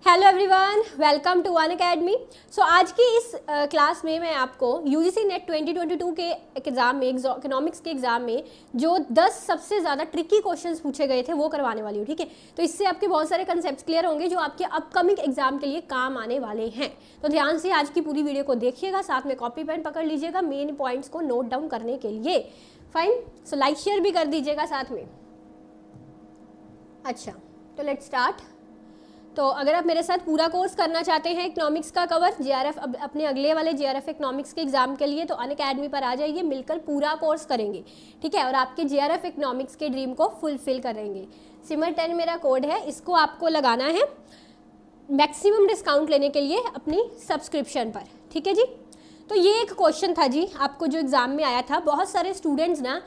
Hello everyone, welcome to Unacademy. So आज की इस क्लास में मैं आपको यूजीसी नेट 2022 के एग्ज़ाम में इकोनॉमिक्स के एग्ज़ाम में जो 10 सबसे ज़्यादा ट्रिकी क्वेश्चंस पूछे गए थे वो करवाने वाली हूँ। ठीक है, तो इससे आपके बहुत सारे कंसेप्ट क्लियर होंगे जो आपके अपकमिंग एग्जाम के लिए काम आने वाले हैं। तो ध्यान से आज की पूरी वीडियो को देखिएगा, साथ में कॉपी पेन पकड़ लीजिएगा मेन पॉइंट्स को नोट डाउन करने के लिए। फाइन, सो लाइक शेयर भी कर दीजिएगा साथ में। अच्छा, तो लेट्स स्टार्ट। तो अगर आप मेरे साथ पूरा कोर्स करना चाहते हैं इकोनॉमिक्स का कवर जेआरएफ अपने अगले वाले जेआरएफ इकोनॉमिक्स के एग्जाम के लिए, तो अनअकैडमी पर आ जाइए, मिलकर पूरा कोर्स करेंगे। ठीक है, और आपके जेआरएफ इकोनॉमिक्स के ड्रीम को फुलफिल करेंगे। सिमर 10 मेरा कोड है, इसको आपको लगाना है मैक्सिमम डिस्काउंट लेने के लिए अपनी सब्सक्रिप्शन पर। ठीक है जी, तो ये एक क्वेश्चन था जी आपको जो एग्जाम में आया था। बहुत सारे स्टूडेंट्स ना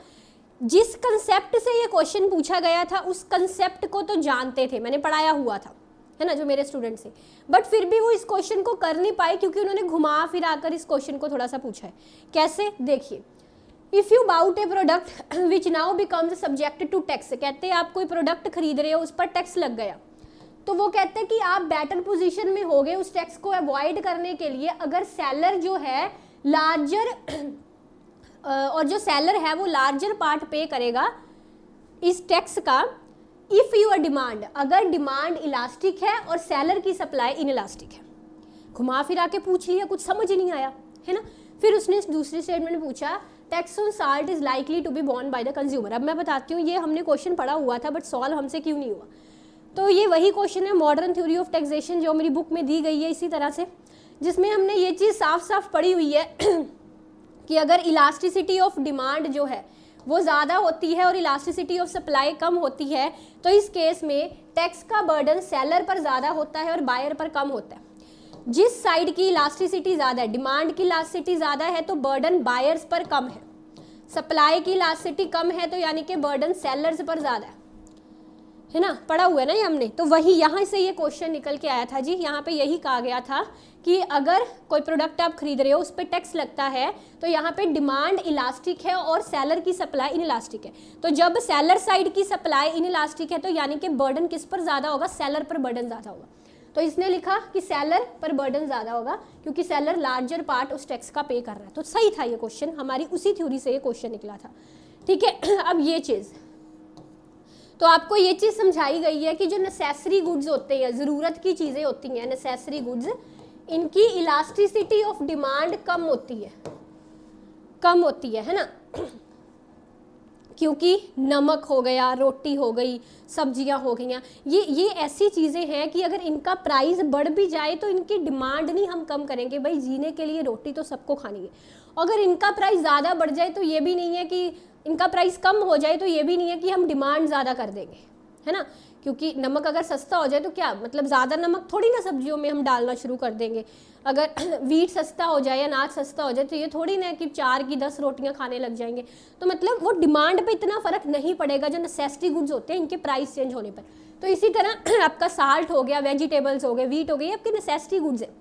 जिस कंसेप्ट से ये क्वेश्चन पूछा गया था उस कंसेप्ट को तो जानते थे, मैंने पढ़ाया हुआ था, है ना, जो मेरे स्टूडेंट्स हैं, बट फिर भी वो इस क्वेश्चन को कर नहीं पाए क्योंकि उन्होंने घुमा फिरा कर इस क्वेश्चन को थोड़ा सा पूछा है। कैसे, देखिए, if you bought a product which now becomes subject to tax, कहते हैं आप कोई प्रोडक्ट खरीद रहे हो, उस पर टैक्स लग गया, तो वो कहते हैं कि आप बेटर पोजीशन में हो गए उस टैक्स को अवॉइड करने के लिए अगर सेलर जो है लार्जर और जो सेलर है वो लार्जर पार्ट पे करेगा इस टैक्स का। इफ़ यूर डिमांड, अगर डिमांड इलास्टिक है और सेलर की सप्लाई इनइलास्टिक है। घुमा फिरा के पूछ लिया, कुछ समझ ही नहीं आया, है ना। फिर उसने दूसरी स्टेटमेंट में पूछा tax on salt is likely to be borne by the consumer. अब मैं बताती हूँ, ये हमने क्वेश्चन पढ़ा हुआ था बट सॉल्व हमसे क्यों नहीं हुआ। तो ये वही क्वेश्चन है मॉडर्न थ्योरी ऑफ टैक्सेशन जो मेरी बुक में दी गई है इसी तरह से, जिसमें हमने ये चीज़ साफ साफ पढ़ी हुई है कि अगर इलास्टिसिटी ऑफ डिमांड जो है वो ज़्यादा होती है और इलास्टिसिटी ऑफ सप्लाई कम होती है, तो इस केस में टैक्स का बर्डन सेलर पर ज़्यादा होता है और बायर पर कम होता है। जिस साइड की इलास्टिसिटी ज़्यादा है, डिमांड की इलास्टिसिटी ज़्यादा है तो बर्डन बायर्स पर कम है, सप्लाई की इलास्टिसिटी कम है तो यानी कि बर्डन सेलर्स पर ज़्यादा है ना। पढ़ा हुआ है ना ये हमने, तो वही यहाँ से ये क्वेश्चन निकल के आया था जी। यहाँ पे यही कहा गया था कि अगर कोई प्रोडक्ट आप खरीद रहे हो उस पर टैक्स लगता है तो यहाँ पे डिमांड इलास्टिक है और सेलर की सप्लाई इनइलास्टिक है। तो जब सेलर साइड की सप्लाई इनइलास्टिक है तो यानी कि बर्डन किस पर ज़्यादा होगा, सेलर पर बर्डन ज़्यादा होगा। तो इसने लिखा कि सेलर पर बर्डन ज़्यादा होगा क्योंकि सेलर लार्जर पार्ट उस टैक्स का पे कर रहा है। तो सही था ये क्वेश्चन, हमारी उसी थ्योरी से ये क्वेश्चन निकला था। ठीक है, अब ये चीज़ तो आपको ये चीज़ समझाई गई है कि जो नेसेसरी गुड्स होते हैं, ज़रूरत की चीज़ें होती हैं, नेसेसरी गुड्स, इनकी इलास्टिसिटी ऑफ डिमांड कम होती है ना। क्योंकि नमक हो गया, रोटी हो गई, सब्जियां हो गई, ये ऐसी चीज़ें हैं कि अगर इनका प्राइस बढ़ भी जाए तो इनकी डिमांड नहीं हम कम करेंगे, भाई जीने के लिए रोटी तो सबको खानी है। अगर इनका प्राइस ज़्यादा बढ़ जाए तो ये भी नहीं है कि इनका प्राइस कम हो जाए तो ये भी नहीं है कि हम डिमांड ज़्यादा कर देंगे, है ना। क्योंकि नमक अगर सस्ता हो जाए तो क्या मतलब ज़्यादा नमक थोड़ी ना सब्जियों में हम डालना शुरू कर देंगे। अगर वीट सस्ता हो जाए, अनाज सस्ता हो जाए तो ये थोड़ी ना कि 4 की 10 रोटियां खाने लग जाएंगे। तो मतलब वो डिमांड पे इतना फ़र्क नहीं पड़ेगा जो नेसेसिटी गुड्स होते हैं इनके प्राइस चेंज होने पर। तो इसी तरह आपका साल्ट हो गया, वेजिटेबल्स हो गए, वीट हो गई, आपके नेसेसिटी गुड्स हैं,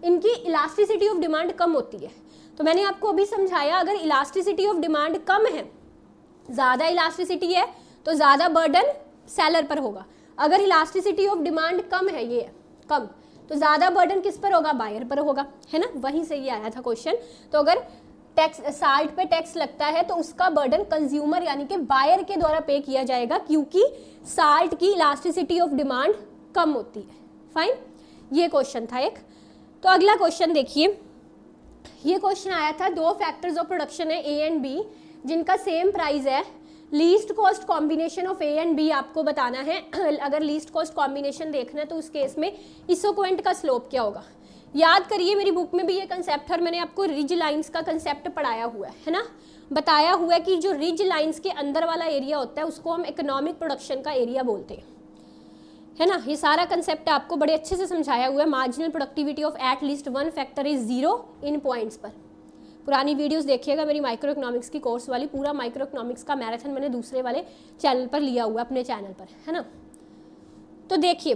इनकी इलास्टिसिटी ऑफ डिमांड कम होती है। तो मैंने आपको अभी समझाया, अगर इलास्टिसिटी ऑफ डिमांड कम है, ज़्यादा इलास्टिसिटी है तो ज़्यादा बर्डन सेलर पर होगा। अगर इलास्टिसिटी ऑफ डिमांड कम है, ये कम, तो ज़्यादा बर्डन किस पर होगा, बायर पर होगा, है ना। वहीं से ये आया था क्वेश्चन। तो अगर टैक्स साल्ट पे टैक्स लगता है तो उसका बर्डन कंज्यूमर यानी कि बायर के द्वारा पे किया जाएगा क्योंकि साल्ट की इलास्टिसिटी ऑफ डिमांड कम होती है। फाइन, ये क्वेश्चन था एक। तो अगला क्वेश्चन देखिए, ये क्वेश्चन आया था, 2 फैक्टर्स ऑफ प्रोडक्शन है ए एंड बी जिनका सेम प्राइस है, least cost combination of A and B आपको बताना है। अगर लीस्ट कॉस्ट कॉम्बिनेशन देखना है तो उस केस में इक्विवेलेंट का स्लोप क्या होगा। याद करिए मेरी बुक में भी ये कंसेप्ट है और मैंने आपको रिज लाइंस का कंसेप्ट पढ़ाया हुआ है ना, बताया हुआ है कि जो रिज लाइंस के अंदर वाला एरिया होता है उसको हम इकोनॉमिक प्रोडक्शन का एरिया बोलते हैं, है ना। ये सारा कंसेप्ट आपको बड़े अच्छे से समझाया हुआ है। Marginal productivity of at least 1 factor is 0 in points पर। पुरानी वीडियोस देखिएगा मेरी माइक्रो इकोनॉमिक्स की कोर्स वाली, पूरा माइक्रो इकोनॉमिक्स का मैराथन मैंने दूसरे वाले चैनल पर लिया हुआ, अपने चैनल पर, है ना। तो देखिए,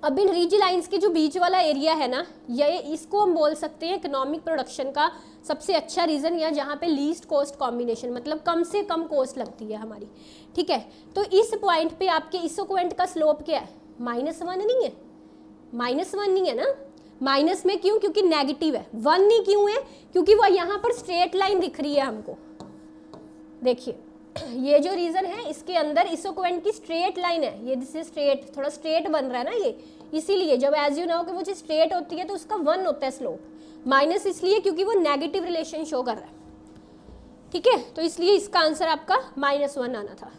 अब इन रिज लाइंस के जो बीच वाला एरिया है ना, ये इसको हम बोल सकते हैं इकोनॉमिक प्रोडक्शन का सबसे अच्छा रीज़न, या जहाँ पे लीस्ट कॉस्ट कॉम्बिनेशन मतलब कम से कम कॉस्ट लगती है हमारी। ठीक है, तो इस पॉइंट पे आपके इक्विवेलेंट का स्लोप क्या है, -1 नहीं है, -1 नहीं है ना, माइनस में क्यों, क्योंकि नेगेटिव है। 1 नहीं क्यों है, क्योंकि वो यहाँ पर स्ट्रेट लाइन दिख रही है हमको। देखिए ये जो रीजन है इसके अंदर इसोक्वेंट की स्ट्रेट लाइन है, ये जिससे स्ट्रेट थोड़ा स्ट्रेट बन रहा है ना ये, इसीलिए जब एज यू नो कि वो चीज स्ट्रेट होती है तो उसका 1 होता है स्लोप, माइनस इसलिए क्योंकि वो नेगेटिव रिलेशन शो कर रहा है। ठीक है, तो इसलिए इसका आंसर आपका -1 आना था।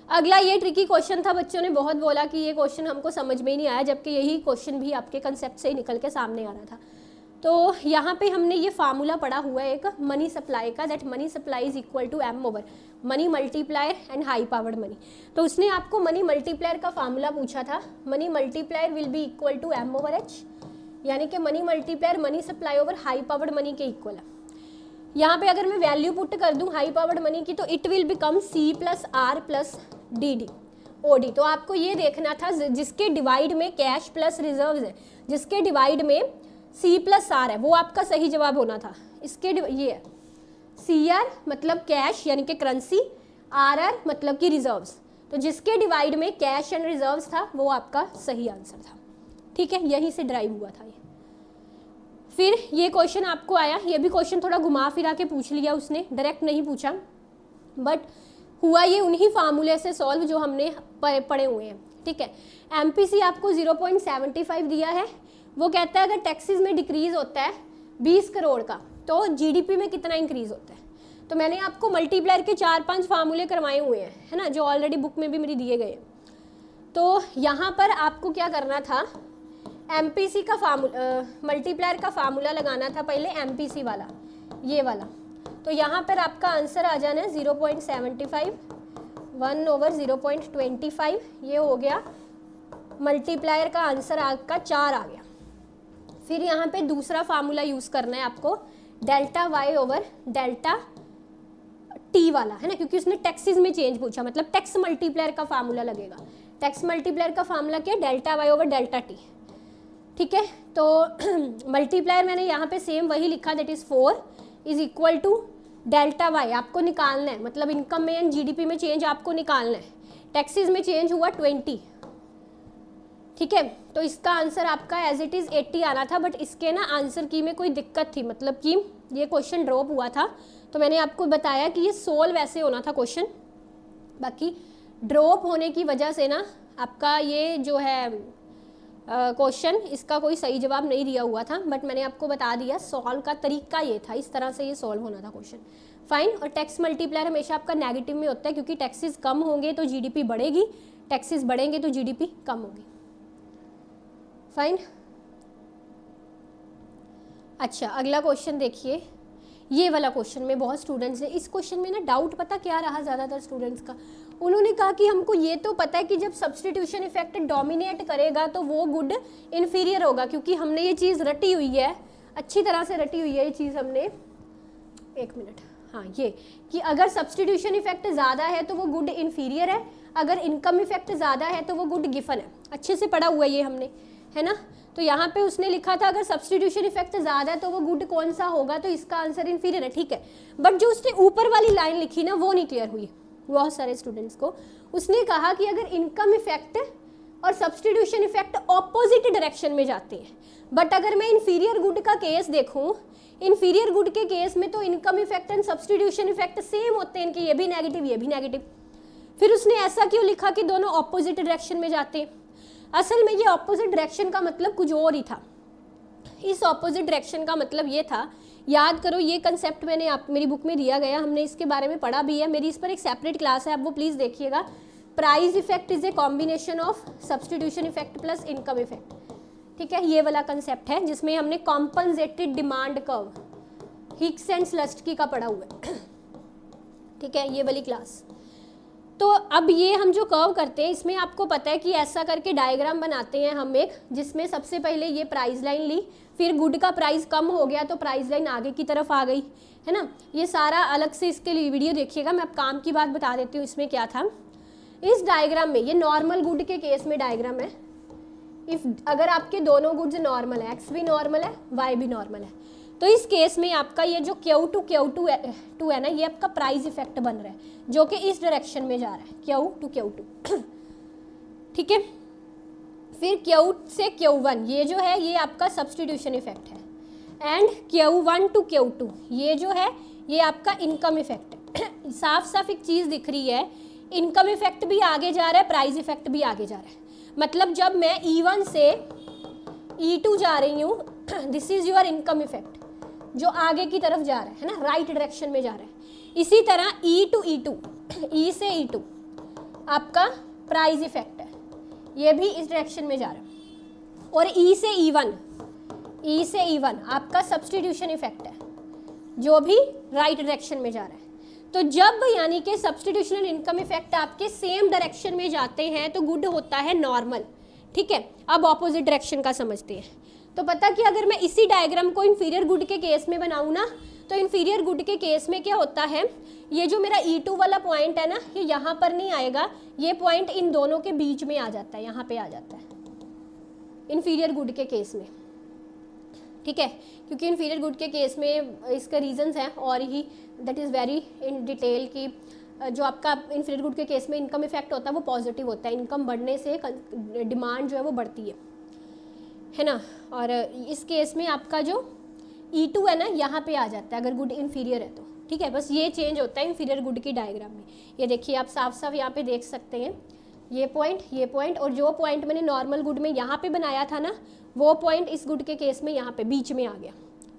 अगला ये ट्रिकी क्वेश्चन था, बच्चों ने बहुत बोला कि ये क्वेश्चन हमको समझ में ही नहीं आया, जबकि यही क्वेश्चन भी आपके कंसेप्ट से ही निकल के सामने आ रहा था। तो यहाँ पे हमने ये फार्मूला पढ़ा हुआ है एक मनी सप्लाई का, that money supply is equal to m over money multiplier and high powered money. तो उसने आपको मनी मल्टीप्लायर का फार्मूला पूछा था, money multiplier will be equal to m over h, यानी कि money multiplier money supply over high powered money के इक्वल है। यहाँ पे अगर मैं वैल्यू पुट कर दूँ हाई पावर्ड मनी की, तो it will become C plus R plus DD OD। तो आपको ये देखना था जिसके डिवाइड में कैश प्लस रिजर्व्स है, जिसके डिवाइड में C प्लस R है, वो आपका सही जवाब होना था। इसके ये है CR मतलब कैश यानी कि करेंसी, RR मतलब कि रिजर्व्स, तो जिसके डिवाइड में कैश एंड रिजर्व्स था वो आपका सही आंसर था। ठीक है, यहीं से ड्राइव हुआ था ये। फिर ये क्वेश्चन आपको आया, ये भी क्वेश्चन थोड़ा घुमा फिरा के पूछ लिया उसने, डायरेक्ट नहीं पूछा, बट हुआ ये उन्हीं फार्मूले से सॉल्व जो हमने पढ़े हुए हैं। ठीक है, MPC आपको 0.75 दिया है, वो कहता है अगर टैक्सेस में डिक्रीज होता है 20 करोड़ का तो GDP में कितना इंक्रीज होता है। तो मैंने आपको मल्टीप्लायर के 4-5 फार्मूले करवाए हुए हैं, है ना, जो ऑलरेडी बुक में भी मेरी दिए गए। तो यहाँ पर आपको क्या करना था, MPC का मल्टीप्लायर का फार्मूला लगाना था पहले, MPC वाला, ये वाला। तो यहाँ पर आपका आंसर आ जाना है 0.75, 1 ओवर 0.25, ये हो गया मल्टीप्लायर का आंसर आपका 4 आ गया। फिर यहाँ पे दूसरा फार्मूला यूज़ करना है आपको, delta Y over delta T वाला, है ना, क्योंकि उसने टैक्सेस में चेंज पूछा, मतलब टैक्स मल्टीप्लायर का फार्मूला लगेगा। टैक्स मल्टीप्लायर का फार्मूला क्या, delta Y over delta T. ठीक है, तो मल्टीप्लायर मैंने यहाँ पे सेम वही लिखा, that is 4 is equal to delta Y आपको निकालना है, मतलब इनकम में एंड GDP में चेंज आपको निकालना है। टैक्सेस में चेंज हुआ 20। ठीक है, तो इसका आंसर आपका एज इट इज़ 80 आना था, बट इसके ना आंसर की में कोई दिक्कत थी, मतलब कि ये क्वेश्चन ड्रॉप हुआ था। तो मैंने आपको बताया कि ये सोल्व ऐसे होना था क्वेश्चन, बाकी ड्रॉप होने की वजह से ना आपका ये जो है क्वेश्चन इसका कोई सही जवाब नहीं दिया हुआ था, बट मैंने आपको बता दिया सॉल्व का तरीका ये था, इस तरह से ये सॉल्व होना था क्वेश्चन। फाइन, और टैक्स मल्टीप्लायर हमेशा आपका नेगेटिव में होता है, क्योंकि टैक्सेस कम होंगे तो GDP बढ़ेगी, टैक्सेस बढ़ेंगे तो GDP कम होगी। फाइन, अच्छा अगला क्वेश्चन देखिए, ये वाला क्वेश्चन में बहुत स्टूडेंट्स ने, इस क्वेश्चन में ना डाउट पता क्या रहा ज़्यादातर स्टूडेंट्स का, उन्होंने कहा कि हमको ये तो पता है कि जब सब्स्टिट्यूशन इफेक्ट डोमिनेट करेगा तो वो गुड इन्फीरियर होगा, क्योंकि हमने ये चीज़ रटी हुई है, अच्छी तरह से रटी हुई है ये चीज़ हमने, एक मिनट, हाँ ये कि अगर सब्स्टिट्यूशन इफेक्ट ज़्यादा है तो वो गुड इन्फीरियर है, अगर इनकम इफेक्ट ज़्यादा है तो वो गुड गिफन है, अच्छे से पढ़ा हुआ है ये हमने, है ना। तो यहाँ पे उसने लिखा था अगर सब्स्टिट्यूशन इफेक्ट ज़्यादा है तो वो गुड कौन सा होगा, तो इसका आंसर इन्फीरियर है। ठीक है, बट जो उसने ऊपर वाली लाइन लिखी ना वो नहीं क्लियर हुई बहुत सारे स्टूडेंट्स को। उसने कहा कि अगर इनकम इफेक्ट और सब्स्टिट्यूशन इफेक्ट ऑपोजिट डायरेक्शन में जाते हैं, बट अगर मैं इन्फीरियर गुड का केस देखूं, इन्फीरियर गुड के केस में तो income effect and substitution effect same होते हैं, इनके ये भी नेगेटिव ये भी नेगेटिव। फिर उसने ऐसा क्यों लिखा कि दोनों ऑपोजिट डायरेक्शन में जाते हैं, असल में ये ऑपोजिट डायरेक्शन का मतलब कुछ और ही था। इस ऑपोजिट डायरेक्शन का मतलब ये था, याद करो ये कंसेप्ट मैंने आप मेरी बुक में दिया गया, हमने इसके बारे में पढ़ा भी है, मेरी इस पर एक सेपरेट क्लास है, आप वो प्लीज़ देखिएगा। Price effect is a combination of substitution effect plus income effect. ठीक है, ये वाला कंसेप्ट है जिसमें हमने compensated demand curve Hicks and Slutsky का पढ़ा हुआ है। ठीक है, ये वाली क्लास। तो अब ये हम जो कर्व करते हैं इसमें आपको पता है कि ऐसा करके डायग्राम बनाते हैं हम एक, जिसमें सबसे पहले ये प्राइस लाइन ली, फिर गुड का प्राइस कम हो गया तो प्राइस लाइन आगे की तरफ आ गई, है ना। ये सारा अलग से इसके लिए वीडियो देखिएगा, मैं अब काम की बात बता देती हूँ इसमें क्या था। इस डायग्राम में ये नॉर्मल गुड के केस में डायग्राम है, इफ अगर आपके दोनों गुड्स नॉर्मल है, एक्स भी नॉर्मल है वाई भी नॉर्मल है, तो इस केस में आपका ये जो Q2 है ना, ये आपका प्राइस इफेक्ट बन रहा है जो कि इस डायरेक्शन में जा रहा है, Q2 ठीक है। फिर Q से Q1 ये जो है ये आपका सब्सटीट्यूशन इफेक्ट है, एंड Q1 टू Q2 ये जो है ये आपका इनकम इफेक्ट है। साफ साफ एक चीज़ दिख रही है, इनकम इफेक्ट भी आगे जा रहा है, प्राइस इफेक्ट भी आगे जा रहा है। मतलब जब मैं E1 से E2 जा रही हूँ, this is your income effect जो आगे की तरफ जा रहा है ना, राइट डायरेक्शन में जा रहा है। इसी तरह E टू E2, E से E2 आपका प्राइस इफेक्ट है, ये भी इस डायरेक्शन में जा रहा है। और E से E1 आपका सब्सटीट्यूशन इफेक्ट है जो भी राइट डायरेक्शन में जा रहा है। तो जब यानी कि सब्सटीट्यूशन एंड इनकम इफेक्ट आपके सेम डायरेक्शन में जाते हैं तो गुड होता है नॉर्मल, ठीक है। अब ऑपोजिट डायरेक्शन का समझते हैं। तो पता कि अगर मैं इसी डायग्राम को इन्फीरियर गुड के केस में बनाऊँ ना, तो इन्फीरियर गुड के केस में क्या होता है, ये जो मेरा E2 वाला पॉइंट है ना, ये यहाँ पर नहीं आएगा, ये पॉइंट इन दोनों के बीच में आ जाता है, यहाँ पे आ जाता है इन्फीरियर गुड के केस में, ठीक है। क्योंकि इन्फीरियर गुड के केस में इसका रीजंस हैं और ही that is very in detail कि जो आपका इन्फीरियर गुड के केस में इनकम इफेक्ट होता है वो पॉजिटिव होता है, इनकम बढ़ने से डिमांड जो है वो बढ़ती है ना। और इस केस में आपका जो E2 है ना यहाँ पे आ जाता है अगर गुड इन्फीरियर है तो, ठीक है। बस ये चेंज होता है इन्फीरियर गुड की डायग्राम में। ये देखिए आप साफ साफ यहाँ पे देख सकते हैं, ये पॉइंट और जो पॉइंट मैंने नॉर्मल गुड में यहाँ पे बनाया था ना, वो पॉइंट इस गुड के केस में यहाँ पे बीच में आ गया,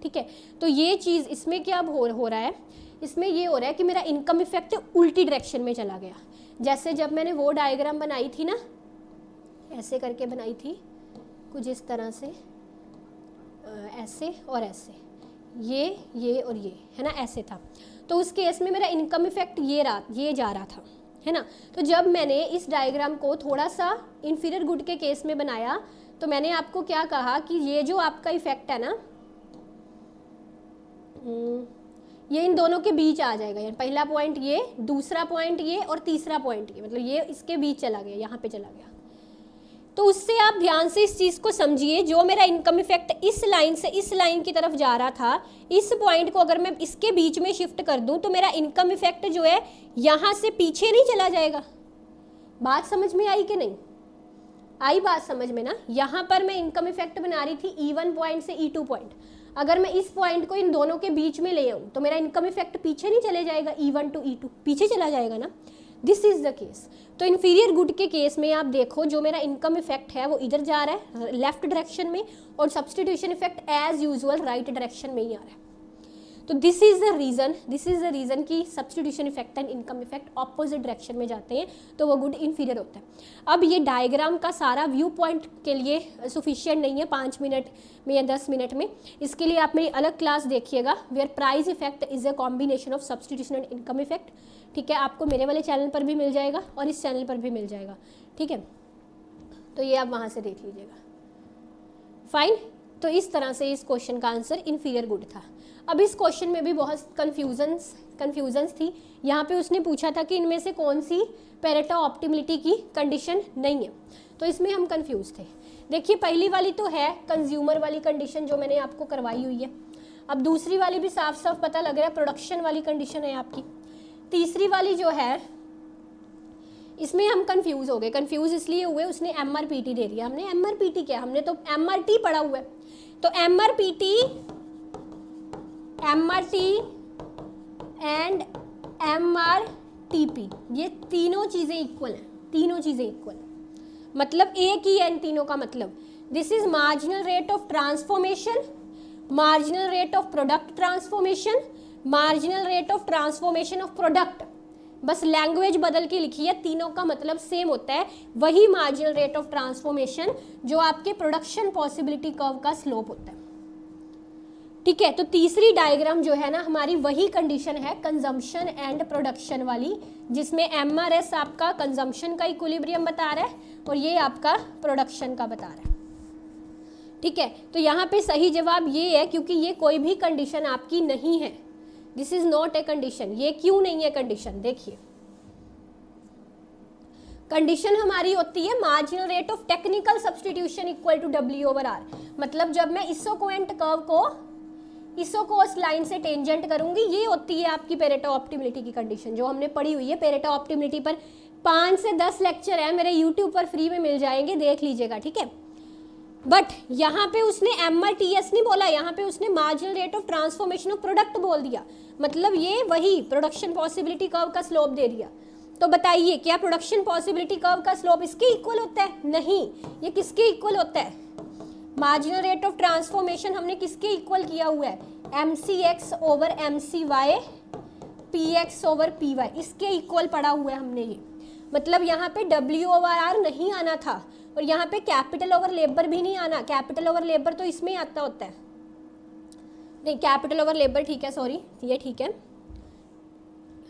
ठीक है। तो ये चीज़ इसमें क्या अब हो रहा है, इसमें ये हो रहा है कि मेरा इनकम इफेक्ट उल्टी डायरेक्शन में चला गया। जैसे जब मैंने वो डायग्राम बनाई थी ना, ऐसे करके बनाई थी कुछ इस तरह से, ऐसे और ऐसे, ये और ये है ना, ऐसे था। तो उस केस में मेरा इनकम इफेक्ट ये जा रहा था, है ना। तो जब मैंने इस डायग्राम को थोड़ा सा इन्फीरियर गुड के केस में बनाया तो मैंने आपको क्या कहा कि ये जो आपका इफेक्ट है ना, ये इन दोनों के बीच आ जाएगा। यानी पहला पॉइंट ये, दूसरा पॉइंट ये और तीसरा पॉइंट ये, मतलब ये इसके बीच चला गया, यहाँ पे चला गया। तो उससे आप ध्यान से इस चीज़ को समझिए, जो मेरा इनकम इफेक्ट इस लाइन से इस लाइन की तरफ जा रहा था, इस पॉइंट को अगर मैं इसके बीच में शिफ्ट कर दूं तो मेरा इनकम इफेक्ट जो है यहाँ से पीछे नहीं चला जाएगा। बात समझ में आई कि नहीं आई? बात समझ में ना। यहाँ पर मैं इनकम इफेक्ट बना रही थी E1 पॉइंट से E2 पॉइंट, अगर मैं इस पॉइंट को इन दोनों के बीच में ले आऊँ तो मेरा इनकम इफेक्ट पीछे नहीं चले जाएगा, E1 टू E2 पीछे चला जाएगा ना। This is the case. तो इन्फीरियर गुड के केस में आप देखो जो मेरा इनकम इफेक्ट है वो इधर जा रहा है लेफ्ट डायरेक्शन में, और substitution effect as usual right direction में ही आ रहा है। तो दिस इज द रीज़न कि substitution effect and income effect opposite direction में जाते हैं तो वो गुड इन्फीरियर होता है। अब ये डायग्राम का सारा व्यू पॉइंट के लिए सफिशिएंट नहीं है 5 मिनट में या 10 मिनट में, इसके लिए आप मेरी अलग क्लास देखिएगा where price effect is a combination of substitution and income effect, ठीक है। आपको मेरे वाले चैनल पर भी मिल जाएगा और इस चैनल पर भी मिल जाएगा, ठीक है। तो ये आप वहाँ से देख लीजिएगा, फाइन। तो इस तरह से इस क्वेश्चन का आंसर इन्फीरियर गुड था। अब इस क्वेश्चन में भी बहुत कन्फ्यूजन्स थी। यहाँ पे उसने पूछा था कि इनमें से कौन सी पेरेटो ऑप्टिमिलिटी की कंडीशन नहीं है, तो इसमें हम कंफ्यूज थे। देखिए पहली वाली तो है कंज्यूमर वाली कंडीशन जो मैंने आपको करवाई हुई है। अब दूसरी वाली भी साफ साफ पता लग रहा है प्रोडक्शन वाली कंडीशन है आपकी। तीसरी वाली जो है इसमें हम कंफ्यूज हो गए। कंफ्यूज इसलिए हुए उसने MRPT दे दिया, हमने MRPT क्या, हमने तो MRT पढ़ा हुआ है। तो MRT एंड MRTP ये तीनों चीज़ें इक्वल हैं, मतलब एक ही है इन तीनों का मतलब। This is marginal rate of transformation, marginal rate of product transformation, marginal rate of transformation of product, बस लैंग्वेज बदल के लिखी है, तीनों का मतलब सेम होता है। वही मार्जिनल रेट ऑफ ट्रांसफॉर्मेशन जो आपके प्रोडक्शन पॉसिबिलिटी कर्व का स्लोप होता है, ठीक है। तो तीसरी डायग्राम जो है ना हमारी वही कंडीशन है कंजम्पशन एंड प्रोडक्शन वाली, जिसमें MRS आपका कंजम्पशन का इक्विलिब्रियम बता रहा है और ये आपका प्रोडक्शन का बता रहा है, ठीक है। तो यहाँ पे सही जवाब ये है क्योंकि ये कोई भी कंडीशन आपकी नहीं है, this is not a condition. ये क्यों नहीं है कंडीशन, देखिए कंडीशन हमारी होती है marginal rate of technical substitution equal to W/R, मतलब जब मैं इसोकोएंट कर्व को इसोकोस लाइन से टेंजेंट करूंगी, ये होती है आपकी पेरेटो ऑप्टिमिलिटी की कंडीशन जो हमने पढ़ी हुई है। पेरेटो ऑप्टिमिलिटी पर 5 से 10 लेक्चर है मेरे यूट्यूब पर फ्री में मिल जाएंगे, देख लीजिएगा, ठीक है। बट यहाँ पे उसने MRTS नहीं बोला, यहाँ पे उसने marginal rate of transformation of product बोल दिया, मतलब ये वही प्रोडक्शन पॉसिबिलिटी कर्व का स्लोप दे दिया। तो बताइए क्या प्रोडक्शन पॉसिबिलिटी कर्व का स्लोप इसके इक्वल होता है? नहीं, ये किसके इक्वल होता है? मार्जिनल रेट ऑफ ट्रांसफॉर्मेशन हमने किसके इक्वल किया हुआ है? MCX over MCY, PX over PY, इसके इक्वल पढ़ा हुआ है हमने ये। मतलब यहाँ पे W/R नहीं आना था, और यहाँ पे कैपिटल ओवर लेबर भी नहीं आना। कैपिटल ओवर लेबर तो इसमें ही आता होता है, नहीं कैपिटल ओवर लेबर ठीक है, सॉरी ये ठीक है,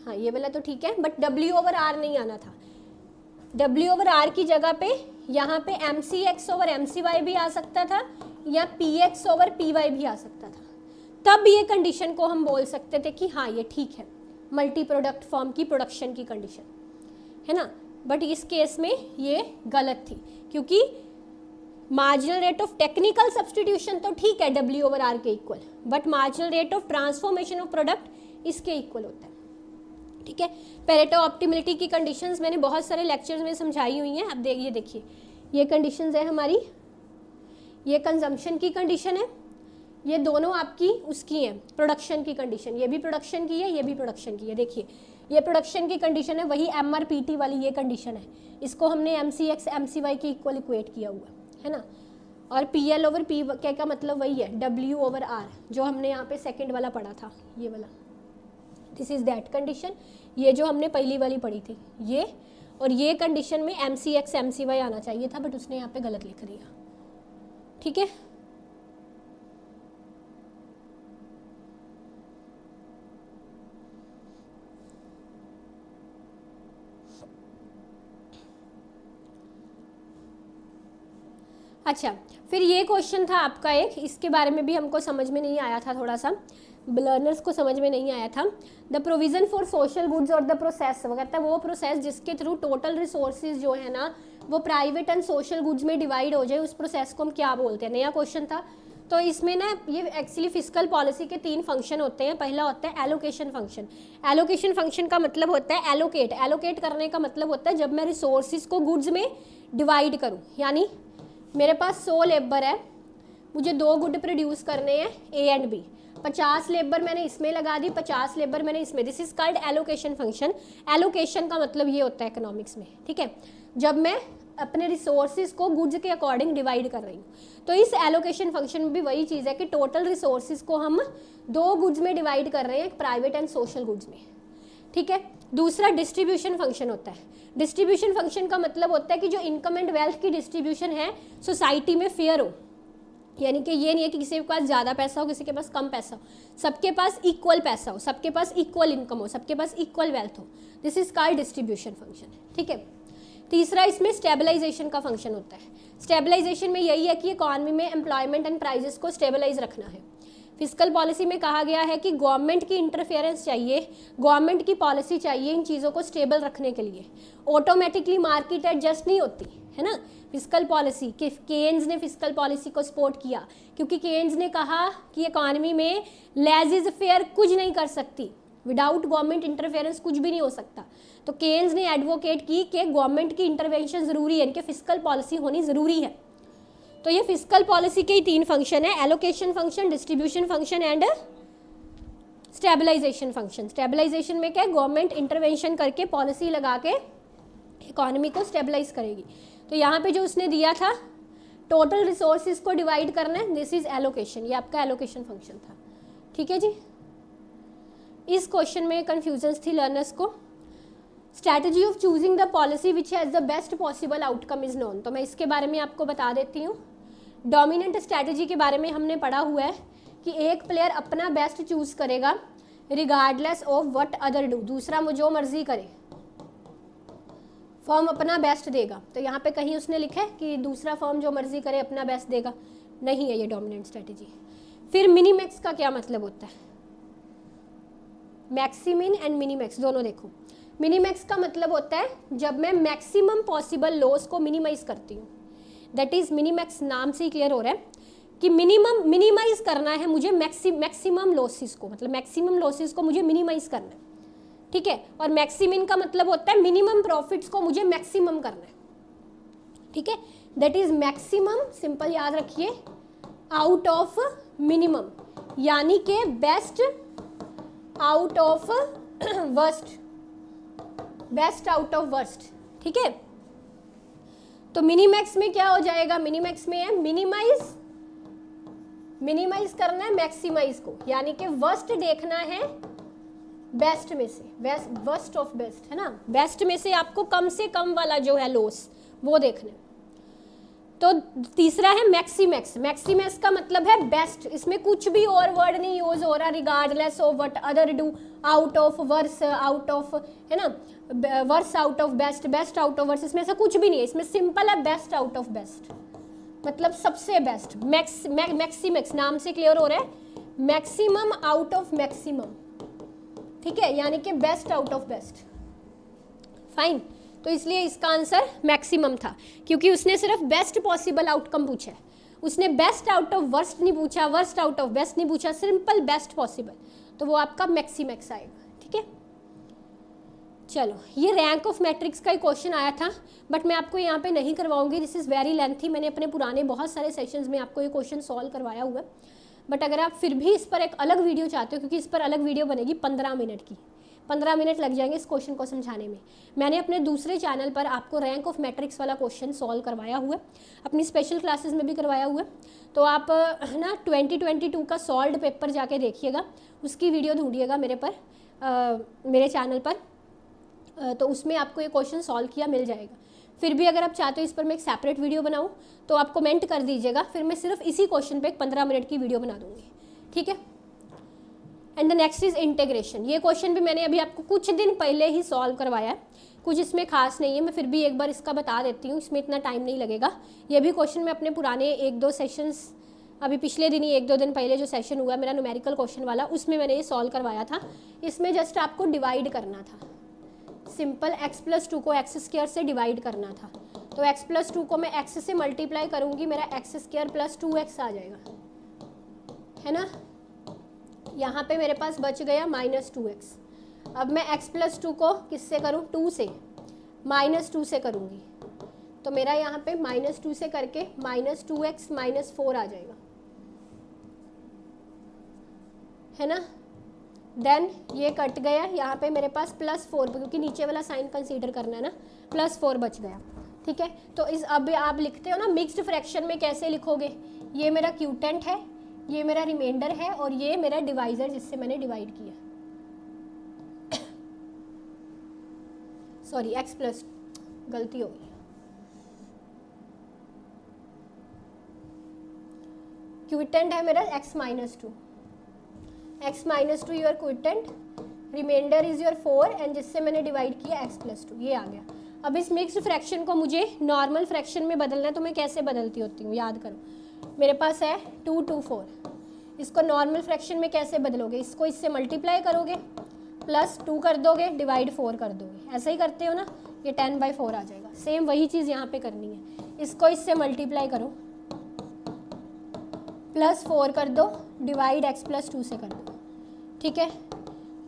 हाँ ये वाला तो ठीक है, बट W/R नहीं आना था। W/R की जगह पे यहाँ पे MCX ओवर MCY भी आ सकता था, या PX ओवर PY भी आ सकता था। तब ये कंडीशन को हम बोल सकते थे कि हाँ ये ठीक है, मल्टी प्रोडक्ट फॉर्म की प्रोडक्शन की कंडीशन है ना। बट इस केस में ये गलत थी, क्योंकि marginal rate of technical substitution तो ठीक है W/R के equal, but marginal rate of transformation of product इसके इक्वल होता है, ठीक है। पेरेटो ऑप्टिमिलिटी की कंडीशंस मैंने बहुत सारे लेक्चर्स में समझाई हुई हैं। अब देखिए ये कंडीशंस है हमारी, ये कंजम्पशन की कंडीशन है, ये दोनों आपकी उसकी हैं प्रोडक्शन की कंडीशन, ये भी प्रोडक्शन की है, ये भी प्रोडक्शन की है। देखिए ये प्रोडक्शन की कंडीशन है, वही MRPT वाली ये कंडीशन है, इसको हमने MCX MCY के इक्वल इक्वेट किया हुआ है ना। और PL ओवर PK का मतलब वही है W/R, जो हमने यहाँ पे सेकंड वाला पढ़ा था, ये वाला, दिस इज दैट कंडीशन, ये जो हमने पहली वाली पढ़ी थी ये, और ये कंडीशन में MCX MCY आना चाहिए था, बट उसने यहाँ पे गलत लिख दिया, ठीक है। अच्छा, फिर ये क्वेश्चन था आपका एक, इसके बारे में भी हमको समझ में नहीं आया था, थोड़ा सा लर्नर्स को समझ में नहीं आया था। The provision for social goods और द प्रोसेस, वो कहता है वो प्रोसेस जिसके थ्रू टोटल रिसोर्सेज जो है ना वो प्राइवेट एंड सोशल गुड्स में डिवाइड हो जाए, उस प्रोसेस को हम क्या बोलते हैं। नया क्वेश्चन था, तो इसमें ना ये एक्चुअली फिस्कल पॉलिसी के 3 फंक्शन होते हैं। पहला होता है एलोकेशन फंक्शन। एलोकेशन फंक्शन का मतलब होता है एलोकेट, एलोकेट करने का मतलब होता है जब मैं रिसोर्सेज को गुड्स में डिवाइड करूँ, यानी मेरे पास 100 लेबर है, मुझे 2 गुड प्रोड्यूस करने हैं A एंड B, 50 लेबर मैंने इसमें लगा दी, 50 लेबर मैंने इसमें, this is called allocation function. Allocation का मतलब ये होता है इकोनॉमिक्स में, ठीक है, जब मैं अपने रिसोर्सेज को गुड्स के अकॉर्डिंग डिवाइड कर रही हूँ। तो इस एलोकेशन फंक्शन में भी वही चीज़ है कि टोटल रिसोर्सेज को हम 2 गुड्स में डिवाइड कर रहे हैं, प्राइवेट एंड सोशल गुड्स में, ठीक है। दूसरा डिस्ट्रीब्यूशन फंक्शन होता है। डिस्ट्रीब्यूशन फंक्शन का मतलब होता है कि जो इनकम एंड वेल्थ की डिस्ट्रीब्यूशन है सोसाइटी में फेयर हो, यानी कि ये नहीं है कि किसी के पास ज़्यादा पैसा हो, किसी के पास कम पैसा हो, सबके पास इक्वल पैसा हो, सबके पास इक्वल इनकम हो, सबके पास इक्वल वेल्थ हो, this is called distribution function, ठीक है। तीसरा इसमें स्टेबलाइजेशन का फंक्शन होता है। स्टेबलाइजेशन में यही है कि इकॉनमी में एम्प्लॉयमेंट एंड प्राइजेस को स्टेबलाइज रखना है। फिस्कल पॉलिसी में कहा गया है कि गवर्नमेंट की इंटरफेरेंस चाहिए, गवर्नमेंट की पॉलिसी चाहिए इन चीज़ों को स्टेबल रखने के लिए। ऑटोमेटिकली मार्केट एडजस्ट नहीं होती है ना फिस्कल पॉलिसी। कि केन्स ने फिस्कल पॉलिसी को सपोर्ट किया, क्योंकि केन्स ने कहा कि इकॉनमी में लेजिज फेयर कुछ नहीं कर सकती, विदाउट गवर्नमेंट इंटरफेरेंस कुछ भी नहीं हो सकता। तो केन्स ने एडवोकेट की कि गवर्नमेंट की इंटरवेंशन ज़रूरी है, इनके फिस्कल पॉलिसी होनी ज़रूरी है। तो ये फिस्कल पॉलिसी के ही 3 फंक्शन है, allocation function, distribution function and stabilisation function. Stabilisation में क्या है, गवर्नमेंट इंटरवेंशन करके पॉलिसी लगा के इकोनॉमी को स्टेबलाइज करेगी। तो यहाँ पे जो उसने दिया था टोटल रिसोर्सेज को डिवाइड करना है, दिस इज एलोकेशन, ये आपका एलोकेशन फंक्शन था, ठीक है जी। इस क्वेश्चन में कन्फ्यूजन्स थी लर्नर्स को। Strategy of choosing the policy which has the best possible outcome is known, तो मैं इसके बारे में आपको बता देती हूँ। डोमिनेंट स्ट्रैटेजी के बारे में हमने पढ़ा हुआ है कि एक प्लेयर अपना बेस्ट चूज करेगा regardless of what other do, दूसरा वो जो मर्जी करे, फर्म अपना बेस्ट देगा। तो यहाँ पे कहीं उसने लिखा है कि दूसरा फर्म जो मर्जी करे अपना बेस्ट देगा, नहीं है ये डोमिनेंट स्ट्रैटेजी। फिर मिनीमैक्स का क्या मतलब होता है, मैक्सिमिन एंड मिनीमैक्स दोनों देखो। मिनीमैक्स का मतलब होता है जब मैं मैक्सिमम पॉसिबल लॉस को मिनिमाइज करती हूँ, दैट इज मिनीमैक्स, नाम से ही क्लियर हो रहा है कि मिनिमाइज करना है मुझे मैक्सिमम लॉसेस को, मतलब मैक्सिमम लॉसेस को मुझे मिनिमाइज करना है, ठीक है। और मैक्सिमिन का मतलब होता है मिनिमम प्रॉफिट्स को मुझे मैक्सिमम करना है, ठीक है। दैट इज मैक्सिमम, सिंपल याद रखिए, आउट ऑफ मिनिमम, यानी कि best out of worst, best out of worst, ठीक है। तो मिनीमैक्स में क्या हो जाएगा, मिनीमैक्स में है मिनिमाइज, मिनिमाइज करना है मैक्सिमाइज को, यानी कि वर्स्ट देखना है बेस्ट में से, वर्स्ट ऑफ बेस्ट है ना, बेस्ट में से कम वाला जो है लॉस वो देखना है। तो तीसरा है मैक्सीमैक्स, मैक्सीमैक्स का मतलब है बेस्ट, इसमें कुछ भी और वर्ड नहीं यूज हो रहा, regardless of what other do, out of worse, out of, है ना, worse out of best, best out of worse, इसमें ऐसा कुछ भी नहीं है, इसमें सिंपल है बेस्ट आउट ऑफ बेस्ट, मतलब सबसे बेस्ट। मैक्सीमैक्स नाम से क्लियर हो रहा है, मैक्सिमम आउट ऑफ मैक्सिमम, ठीक है, यानी कि best out of best, fine. तो इसलिए इसका आंसर मैक्सिमम था, क्योंकि उसने सिर्फ बेस्ट पॉसिबल आउटकम पूछा है, उसने बेस्ट आउट ऑफ वर्स्ट नहीं पूछा, वर्स्ट आउट ऑफ बेस्ट नहीं पूछा, सिंपल बेस्ट पॉसिबल, तो वो आपका मैक्सीमैक्स आएगा, ठीक है। चलो, ये रैंक ऑफ मैट्रिक्स का ही क्वेश्चन आया था, बट मैं आपको यहाँ पे नहीं करवाऊंगी, दिस इज़ वेरी लेंथी, मैंने अपने पुराने बहुत सारे सेशंस में आपको ये क्वेश्चन सॉल्व करवाया हुआ है। बट अगर आप फिर भी इस पर एक अलग वीडियो चाहते हो, क्योंकि इस पर अलग वीडियो बनेगी 15 मिनट की, 15 मिनट लग जाएंगे इस क्वेश्चन को समझाने में। मैंने अपने दूसरे चैनल पर आपको रैंक ऑफ मैट्रिक्स वाला क्वेश्चन सॉल्व करवाया हुआ है, अपनी स्पेशल क्लासेस में भी करवाया हुआ है, तो आप ना 2022 का सॉल्व्ड पेपर जाके देखिएगा, उसकी वीडियो ढूंढिएगा मेरे चैनल पर, तो उसमें आपको ये क्वेश्चन सॉल्व किया मिल जाएगा। फिर भी अगर आप चाहते हो इस पर मैं एक सेपरेट वीडियो बनाऊँ तो आप कमेंट कर दीजिएगा, फिर मैं सिर्फ इसी क्वेश्चन पे एक 15 मिनट की वीडियो बना दूँगी, ठीक है। And the next is integration, ये क्वेश्चन भी मैंने अभी आपको कुछ दिन पहले ही सॉल्व करवाया है, कुछ इसमें खास नहीं है, मैं फिर भी एक बार इसका बता देती हूँ, इसमें इतना टाइम नहीं लगेगा। ये भी क्वेश्चन मैं अपने पुराने 1-2 सेशंस, अभी पिछले दिन ही 1-2 दिन पहले जो सेशन हुआ मेरा न्यूमेरिकल क्वेश्चन वाला, उसमें मैंने ये सॉल्व करवाया था। इसमें जस्ट आपको डिवाइड करना था, सिंपल x+2 को x² से डिवाइड करना था, तो x+2 को मैं x से मल्टीप्लाई करूँगी, मेरा x² + 2x आ जाएगा, है ना। यहाँ पे मेरे पास बच गया -2x। अब मैं x+2 को किससे करूँ, 2 से, -2 से करूँगी, तो मेरा यहाँ पे -2 से करके -2x -4 आ जाएगा, है ना। देन ये कट गया, यहाँ पे मेरे पास +4, क्योंकि नीचे वाला साइन कंसीडर करना है ना, +4 बच गया, ठीक है। तो इस अब आप लिखते हो ना मिक्स्ड फ्रैक्शन में, कैसे लिखोगे, ये मेरा क्यूटेंट है, ये मेरा रिमाइंडर है, और ये मेरा डिवाइजर जिससे मैंने डिवाइड किया, सॉरी x+, गलती हो गई, क्यूटेंट है मेरा x-2, x-2 your quotient, remainder is your 4, and जिससे मैंने डिवाइड किया x+2, ये आ गया। अब इस मिक्स्ड फ्रैक्शन को मुझे नॉर्मल फ्रैक्शन में बदलना है, तो मैं कैसे बदलती होती हूँ, याद करो, मेरे पास है 2 2 4, इसको नॉर्मल फ्रैक्शन में कैसे बदलोगे, इसको इससे मल्टीप्लाई करोगे, +2 कर दोगे, डिवाइड 4 कर दोगे, ऐसा ही करते हो ना, ये 10/4 आ जाएगा। सेम वही चीज़ यहाँ पे करनी है, इसको इससे मल्टीप्लाई करो, +4 कर दो, डिवाइड x+2 से कर दो, ठीक है।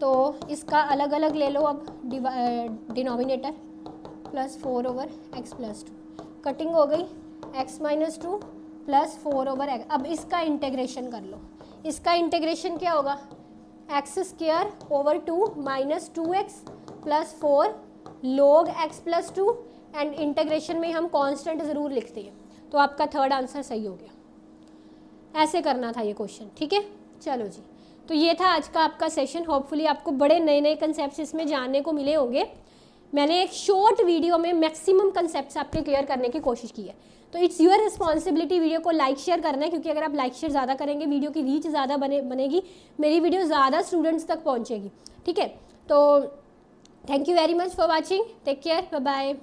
तो इसका अलग अलग ले लो अब डिनोमिनेटर, +4/x+2, कटिंग हो गई, x-2 +4/x। अब इसका इंटीग्रेशन कर लो, इसका इंटीग्रेशन क्या होगा, x²/2 -2x +4 log x+2, and integration में हम कांस्टेंट ज़रूर लिखते हैं, तो आपका थर्ड आंसर सही हो गया। ऐसे करना था ये क्वेश्चन, ठीक है। चलो जी, तो ये था आज का आपका सेशन, होपफुली आपको बड़े नए नए कंसेप्ट इसमें जानने को मिले होंगे। मैंने एक शॉर्ट वीडियो में मैक्सिमम कंसेप्ट्स आपके क्लियर करने की कोशिश की है, तो इट्स योर रिस्पॉन्सिबिलिटी वीडियो को लाइक शेयर करना है, क्योंकि अगर आप लाइक शेयर ज़्यादा करेंगे वीडियो की रीच ज़्यादा बनेगी, मेरी वीडियो ज़्यादा स्टूडेंट्स तक पहुँचेगी, ठीक है। तो thank you very much for watching, take care, bye bye.